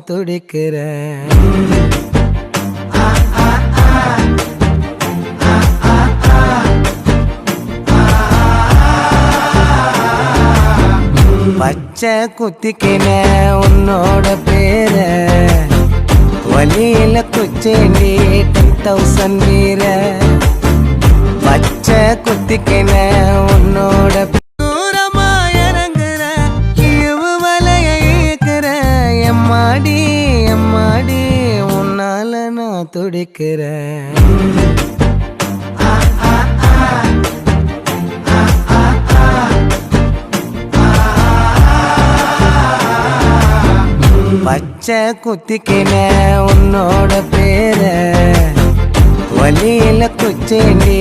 துடிக்கிறேன். பச்சை குத்திக்கின உன்னோட பேர வலியில குச்சேண்டி 10,000 வீர. பச்சை குத்திக்கின உன்னோட தூரமா இறங்குற இவு வலைய ஈக்குற. எம்மாடி எம்மாடி உன்னால நான் துடிக்கிறேன். பச்சை குத்திக்கின உன்னோட பேர வலியில குச்சேண்டி